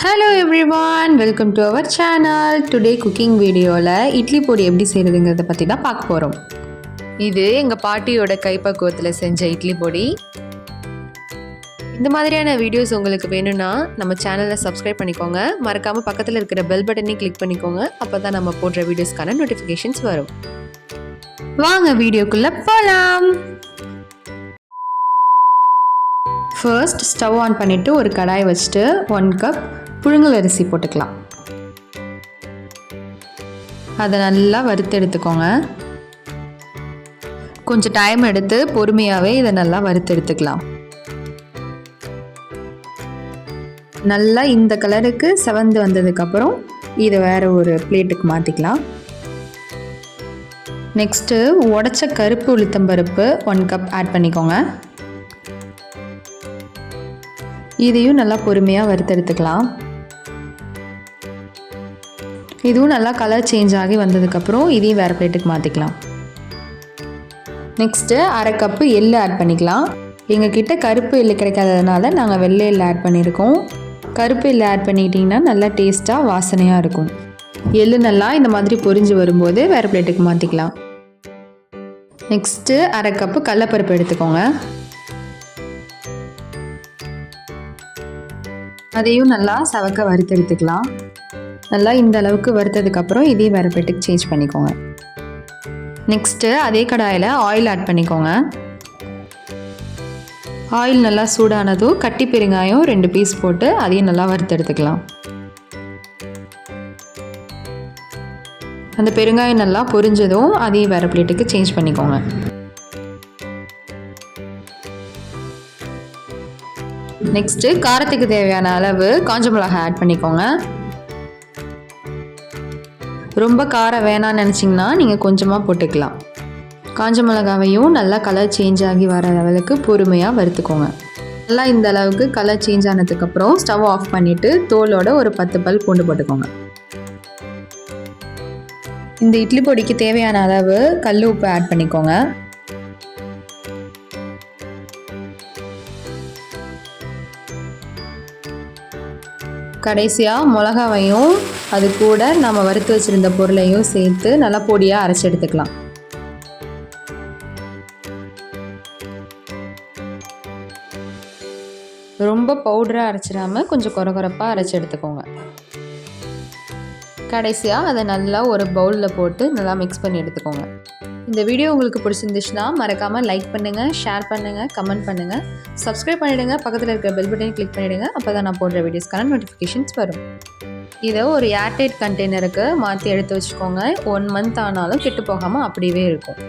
Hello everyone, welcome to our channel. Today cooking வீடியோவில் இட்லி பொடி எப்படி செய்கிறதுங்கிறத பற்றி தான் பார்க்க போகிறோம். இது எங்கள் பாட்டியோட கைப்பக்குவத்தில் செஞ்ச இட்லி பொடி. இந்த மாதிரியான வீடியோஸ் உங்களுக்கு வேணும்னா நம்ம சேனலை சப்ஸ்கிரைப் பண்ணிக்கோங்க. மறக்காமல் பக்கத்தில் இருக்கிற பெல் பட்டனையும் கிளிக் பண்ணிக்கோங்க. அப்போ தான் நம்ம போடுற வீடியோஸ்க்கான நோட்டிஃபிகேஷன்ஸ் வரும். வாங்க வீடியோக்குள்ளே போகலாம். ஃபர்ஸ்ட் ஸ்டவ் ஆன் பண்ணிவிட்டு ஒரு கடாய் வச்சுட்டு 1 கப் புழுங்கல் அரிசி போட்டுக்கலாம். அதை நல்லா வறுத்து எடுத்துக்கோங்க. கொஞ்சம் டைம் எடுத்து பொறுமையாகவே இதை நல்லா வறுத்து எடுத்துக்கலாம். நல்லா இந்த கலருக்கு செவந்து வந்ததுக்கப்புறம் இதை வேறு ஒரு பிளேட்டுக்கு மாற்றிக்கலாம். நெக்ஸ்ட்டு உடைச்ச கருப்பு உளுத்தம்பருப்பு 1 கப் ஆட் பண்ணிக்கோங்க. இதையும் நல்லா பொறுமையாக வறுத்தெடுத்துக்கலாம். இதுவும் நல்லா கலர் சேஞ்ச் ஆகி வந்ததுக்கப்புறம் இதையும் வேறு பிளேட்டுக்கு மாற்றிக்கலாம். நெக்ஸ்ட்டு 1/2 கப்பு எள்ளு ஆட் பண்ணிக்கலாம். எங்ககிட்ட கருப்பு எள்ளு கிடைக்காததுனால நாங்கள் வெள்ளை எள்ளு ஆட் பண்ணியிருக்கோம். கருப்பு எள்ளு ஆட் பண்ணிக்கிட்டிங்கன்னா நல்லா டேஸ்ட்டாக வாசனையாக இருக்கும். எள்ளு நல்லா இந்த மாதிரி பொரிஞ்சு வரும்போது வேறு பிளேட்டுக்கு மாற்றிக்கலாம். நெக்ஸ்ட்டு 1/2 கப்பு கடலைப்பருப்பு எடுத்துக்கோங்க. அதையும் நல்லா சவக்க வறுத்தெடுத்துக்கலாம். நல்லா இந்த அளவுக்கு வறுத்ததுக்கப்புறம் இதையும் வேறு பிளேட்டுக்கு சேஞ்ச் பண்ணிக்கோங்க. நெக்ஸ்ட்டு அதே கடாயில் ஆயில் ஆட் பண்ணிக்கோங்க. ஆயில் நல்லா சூடானதும் கட்டி பெருங்காயம் 2 பீஸ் போட்டு அதையும் நல்லா வறுத்தெடுத்துக்கலாம். அந்த பெருங்காயம் நல்லா பொரிஞ்சதும் அதையும் வேறு பிளேட்டுக்கு சேஞ்ச் பண்ணிக்கோங்க. நெக்ஸ்ட்டு காரத்துக்கு தேவையான அளவு காஞ்ச மிளகாய் ஆட் பண்ணிக்கோங்க. ரொம்ப காரம் வேணான்னு நினச்சிங்கன்னா நீங்கள் கொஞ்சமாக போட்டுக்கலாம். காஞ்ச மிளகாவையும் நல்லா கலர் சேஞ்ச் ஆகி வர லெவலுக்கு பொறுமையாக வறுத்துக்கோங்க. நல்லா இந்த அளவுக்கு கலர் சேஞ்ச் ஆனதுக்கப்புறம் ஸ்டவ் ஆஃப் பண்ணிவிட்டு தோலோட ஒரு 10 பல் பூண்டு போட்டுக்கோங்க. இந்த இட்லி பொடிக்கு தேவையான அளவு கல் உப்பு ஆட் பண்ணிக்கோங்க. கடைசியாக மிளகாவையும் அது கூட நம்ம வறுத்து வச்சுருந்த பொருளையும் சேர்த்து நல்லா பொடியாக அரைச்சி எடுத்துக்கலாம். ரொம்ப பவுடராக அரைச்சிடாமல் கொஞ்சம் கொரகொரப்பாக அரைச்சி எடுத்துக்கோங்க. கடைசியாக அதை நல்லா ஒரு பவுலில் போட்டு நல்லா மிக்ஸ் பண்ணி எடுத்துக்கோங்க. இந்த வீடியோ உங்களுக்கு பிடிச்சிருந்துச்சுன்னா மறக்காமல் லைக் பண்ணுங்கள், ஷேர் பண்ணுங்கள், கமெண்ட் பண்ணுங்கள், சப்ஸ்கிரைப் பண்ணிவிடுங்க. பக்கத்தில் இருக்கிற பெல் பட்டனை கிளிக் பண்ணிவிடுங்க. அப்போ தான் நான் போடுற வீடியோஸ்க்கான நோட்டிஃபிகேஷன்ஸ் வரும். இதை ஒரு ஏர்டைட் கண்டெய்னருக்கு மாற்றி எடுத்து வச்சுக்கோங்க. 1 மந்த் ஆனாலும் கெட்டு போகாமல் அப்படியே இருக்கும்.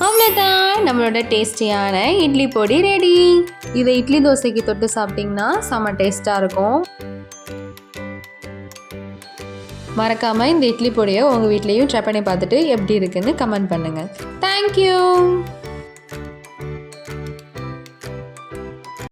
அவ்வளோதான், நம்மளோட டேஸ்டியான இட்லி பொடி ரெடி. இதை இட்லி தோசைக்கு தொட்டு சாப்பிட்டிங்கன்னா செம்ம டேஸ்ட்டாக இருக்கும். மறக்காமல் இந்த இட்லி பொடியை உங்கள் வீட்லேயும் ட்ரை பண்ணி பார்த்துட்டு எப்படி இருக்குன்னு கமெண்ட் பண்ணுங்கள். தேங்க்யூ.